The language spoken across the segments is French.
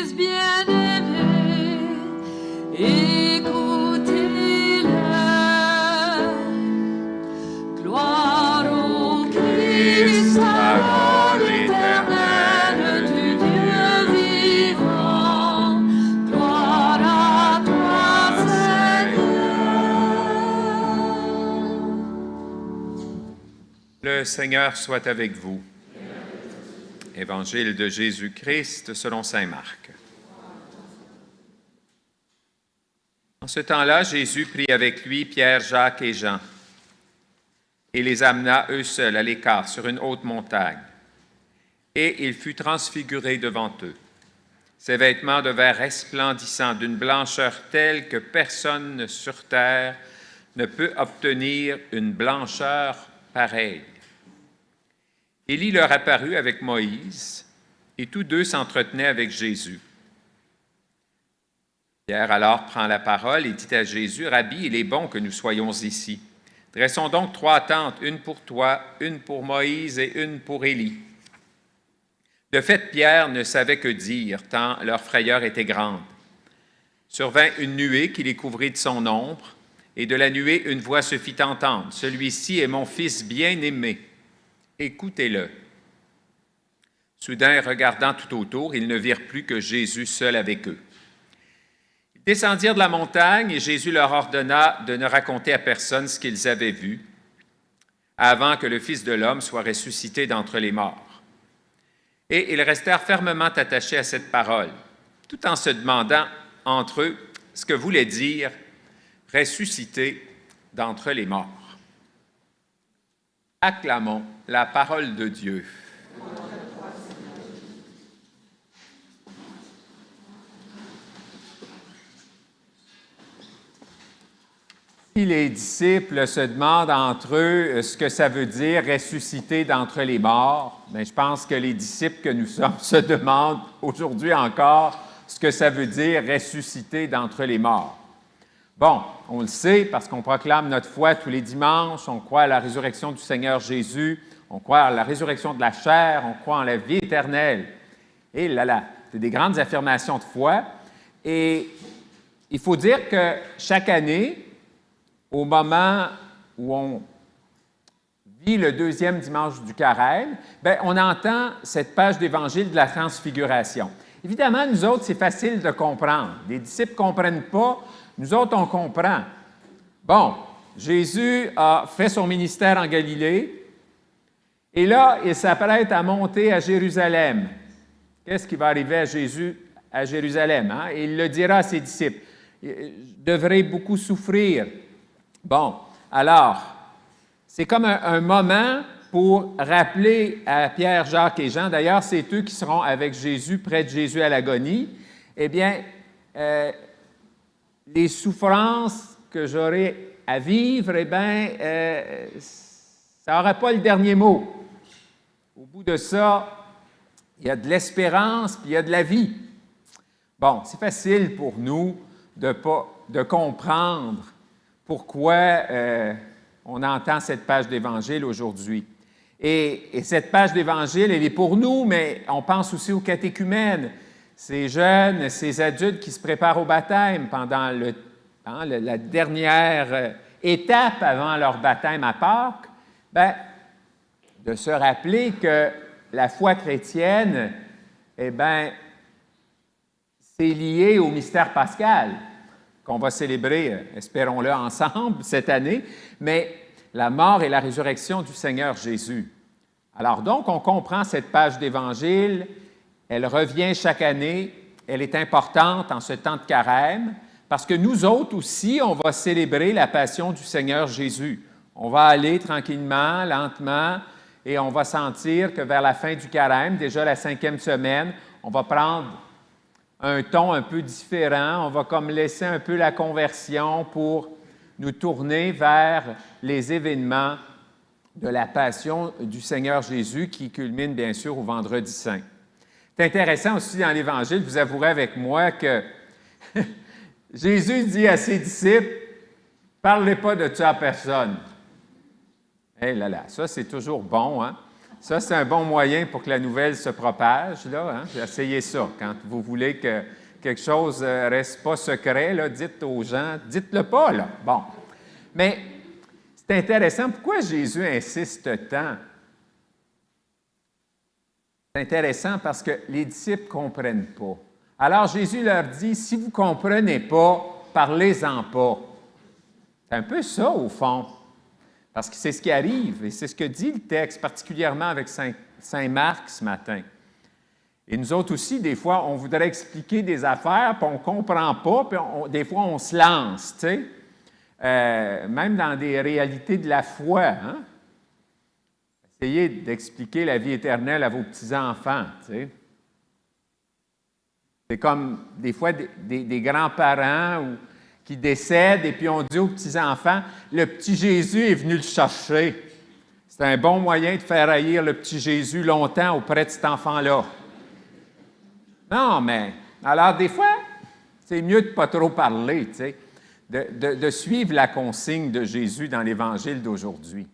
Fils bien-aimé, écoutez-le. Gloire au Christ, parole éternelle du Dieu vivant. Gloire à toi, Seigneur. Le Seigneur soit avec vous. Évangile de Jésus-Christ selon saint Marc. En ce temps-là, Jésus prit avec lui Pierre, Jacques et Jean et les amena eux seuls à l'écart sur une haute montagne. Et il fut transfiguré devant eux. Ses vêtements devinrent resplendissants d'une blancheur telle que personne sur terre ne peut obtenir une blancheur pareille. Élie leur apparut avec Moïse, et tous deux s'entretenaient avec Jésus. Pierre alors prend la parole et dit à Jésus, « Rabbi, il est bon que nous soyons ici. Dressons donc 3 tentes, une pour toi, une pour Moïse et une pour Élie. » De fait, Pierre ne savait que dire, tant leur frayeur était grande. Survint une nuée qui les couvrit de son ombre, et de la nuée une voix se fit entendre, « Celui-ci est mon Fils bien-aimé. Écoutez-le. » Soudain, regardant tout autour, ils ne virent plus que Jésus seul avec eux. Ils descendirent de la montagne et Jésus leur ordonna de ne raconter à personne ce qu'ils avaient vu avant que le Fils de l'homme soit ressuscité d'entre les morts. Et ils restèrent fermement attachés à cette parole, tout en se demandant entre eux ce que voulait dire « ressuscité d'entre les morts ». Acclamons la parole de Dieu. Si les disciples se demandent entre eux ce que ça veut dire « ressusciter d'entre les morts », bien, je pense que les disciples que nous sommes se demandent aujourd'hui encore ce que ça veut dire « ressusciter d'entre les morts ». Bon, on le sait parce qu'on proclame notre foi tous les dimanches, on croit à la résurrection du Seigneur Jésus, on croit à la résurrection de la chair, on croit en la vie éternelle. Et là, c'est des grandes affirmations de foi. Et il faut dire que chaque année, au moment où on vit le 2e dimanche du Carême, bien, on entend cette page d'Évangile de la Transfiguration. Évidemment, nous autres, c'est facile de comprendre. Les disciples ne comprennent pas. Nous autres, on comprend. Bon, Jésus a fait son ministère en Galilée et là, il s'apprête à monter à Jérusalem. Qu'est-ce qui va arriver à Jésus à Jérusalem? Hein? Et il le dira à ses disciples. Je devrais beaucoup souffrir. Bon, alors, c'est comme un moment pour rappeler à Pierre, Jacques et Jean, d'ailleurs, c'est eux qui seront avec Jésus, près de Jésus à l'agonie, eh bien, les souffrances que j'aurai à vivre, eh bien, ça n'aura pas le dernier mot. Au bout de ça, il y a de l'espérance, puis il y a de la vie. Bon, c'est facile pour nous de comprendre pourquoi on entend cette page d'Évangile aujourd'hui. Et cette page d'Évangile, elle est pour nous, mais on pense aussi aux catéchumènes. Ces jeunes, ces adultes qui se préparent au baptême pendant la dernière étape avant leur baptême à Pâques, bien, de se rappeler que la foi chrétienne, eh bien, c'est lié au mystère pascal qu'on va célébrer, espérons-le, ensemble cette année, mais la mort et la résurrection du Seigneur Jésus. Alors donc, on comprend cette page d'Évangile. Elle revient chaque année, elle est importante en ce temps de carême, parce que nous autres aussi, on va célébrer la passion du Seigneur Jésus. On va aller tranquillement, lentement, et on va sentir que vers la fin du carême, déjà la 5e semaine, on va prendre un ton un peu différent, on va comme laisser un peu la conversion pour nous tourner vers les événements de la passion du Seigneur Jésus qui culmine bien sûr au Vendredi Saint. C'est intéressant aussi dans l'Évangile, vous avouerez avec moi que Jésus dit à ses disciples, « Parlez pas de ça à personne. » Eh là là, ça c'est toujours bon, hein? Ça, c'est un bon moyen pour que la nouvelle se propage, là. Hein? Essayez ça. Quand vous voulez que quelque chose ne reste pas secret, là, dites aux gens, dites-le pas, là. Bon. Mais c'est intéressant. Pourquoi Jésus insiste tant? C'est intéressant parce que les disciples ne comprennent pas. Alors Jésus leur dit, si vous ne comprenez pas, parlez-en pas. C'est un peu ça, au fond. Parce que c'est ce qui arrive, et c'est ce que dit le texte, particulièrement avec Saint Marc ce matin. Et nous autres aussi, des fois, on voudrait expliquer des affaires, puis on ne comprend pas, puis des fois, on se lance, tu sais. Même dans des réalités de la foi. Hein? Essayez d'expliquer la vie éternelle à vos petits-enfants, tu sais. C'est comme, des fois, des grands-parents qui décèdent, et puis on dit aux petits-enfants, « Le petit Jésus est venu le chercher. » C'est un bon moyen de faire haïr le petit Jésus longtemps auprès de cet enfant-là. Non, mais, alors des fois, c'est mieux de ne pas trop parler, tu sais, de suivre la consigne de Jésus dans l'Évangile d'aujourd'hui.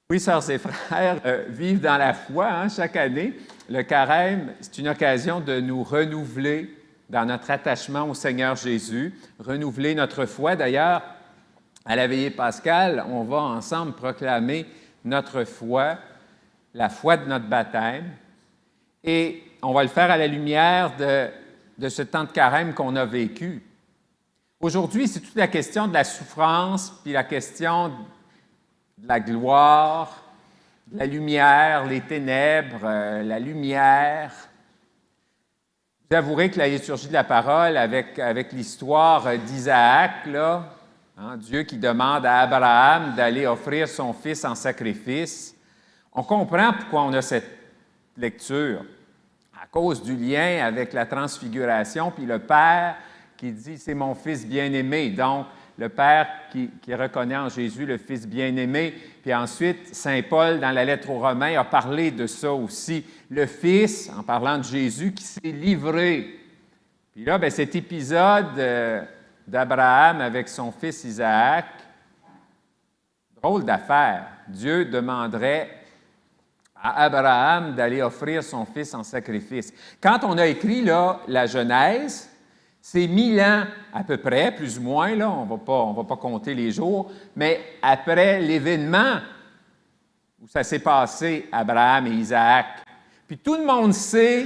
Oui, sœurs et frères, vivre dans la foi, hein, chaque année, le carême, c'est une occasion de nous renouveler dans notre attachement au Seigneur Jésus, renouveler notre foi. D'ailleurs, à la veillée pascale, on va ensemble proclamer notre foi, la foi de notre baptême, et on va le faire à la lumière de ce temps de carême qu'on a vécu. Aujourd'hui, c'est toute la question de la souffrance, puis la question de la gloire, de la lumière, les ténèbres, la lumière. Vous avouerez que la liturgie de la parole, avec l'histoire d'Isaac, là, hein, Dieu qui demande à Abraham d'aller offrir son fils en sacrifice, on comprend pourquoi on a cette lecture. À cause du lien avec la transfiguration, puis le Père qui dit « c'est mon fils bien-aimé ». Donc, le Père qui reconnaît en Jésus le Fils bien-aimé. Puis ensuite, Saint Paul, dans la lettre aux Romains, a parlé de ça aussi. Le Fils, en parlant de Jésus, qui s'est livré. Puis là, bien, cet épisode d'Abraham avec son fils Isaac, drôle d'affaire. Dieu demanderait à Abraham d'aller offrir son fils en sacrifice. Quand on a écrit là, la Genèse, c'est 1000 ans à peu près, plus ou moins, là, on va pas compter les jours, mais après l'événement où ça s'est passé, Abraham et Isaac. Puis tout le monde sait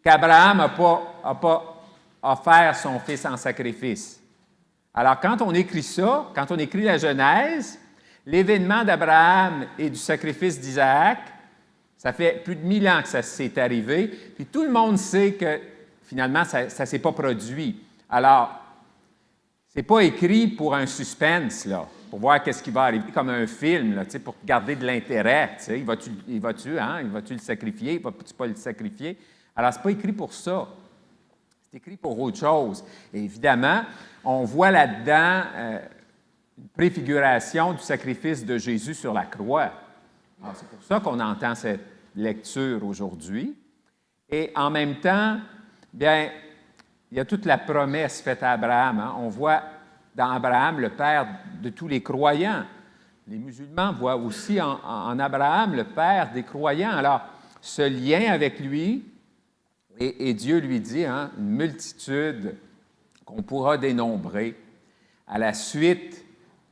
qu'Abraham n'a pas offert son fils en sacrifice. Alors, quand on écrit ça, quand on écrit la Genèse, l'événement d'Abraham et du sacrifice d'Isaac, ça fait plus de 1000 ans que ça s'est arrivé, puis tout le monde sait que finalement, ça ne s'est pas produit. Alors, ce n'est pas écrit pour un suspense, là, pour voir qu'est-ce qui va arriver, comme un film, là, pour garder de l'intérêt. Il va-tu le sacrifier? Il va-tu pas le sacrifier? Alors, ce n'est pas écrit pour ça. C'est écrit pour autre chose. Et évidemment, on voit là-dedans une préfiguration du sacrifice de Jésus sur la croix. Alors, c'est pour ça qu'on entend cette lecture aujourd'hui. Et en même temps, bien, il y a toute la promesse faite à Abraham. Hein? On voit dans Abraham le père de tous les croyants. Les musulmans voient aussi en Abraham le père des croyants. Alors, ce lien avec lui, et Dieu lui dit, hein, une multitude qu'on pourra dénombrer à la suite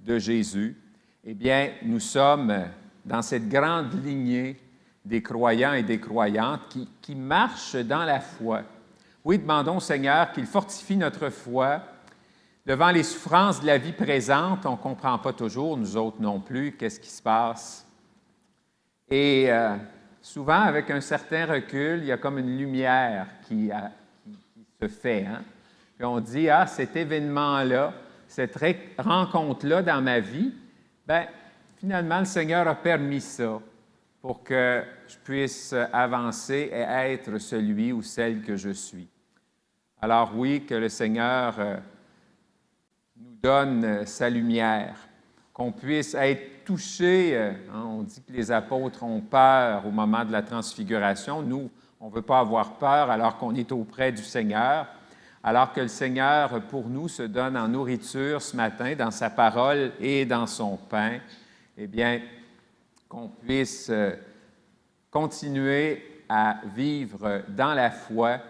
de Jésus, eh bien, nous sommes dans cette grande lignée des croyants et des croyantes qui marchent dans la foi. Oui, demandons au Seigneur qu'il fortifie notre foi. Devant les souffrances de la vie présente, on ne comprend pas toujours, nous autres non plus, qu'est-ce qui se passe. Et souvent, avec un certain recul, il y a comme une lumière qui se fait. Hein? Puis on dit, ah, cet événement-là, cette rencontre-là dans ma vie, bien, finalement, le Seigneur a permis ça pour que je puisse avancer et être celui ou celle que je suis. Alors oui, que le Seigneur nous donne sa lumière, qu'on puisse être touché. Hein, on dit que les apôtres ont peur au moment de la transfiguration. Nous, on ne veut pas avoir peur alors qu'on est auprès du Seigneur, alors que le Seigneur, pour nous, se donne en nourriture ce matin dans sa parole et dans son pain. Eh bien, qu'on puisse continuer à vivre dans la foi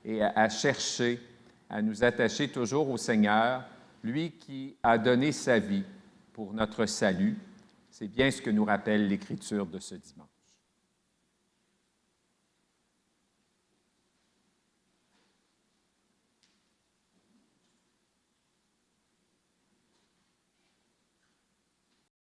et à chercher, à nous attacher toujours au Seigneur, lui qui a donné sa vie pour notre salut. C'est bien ce que nous rappelle l'Écriture de ce dimanche.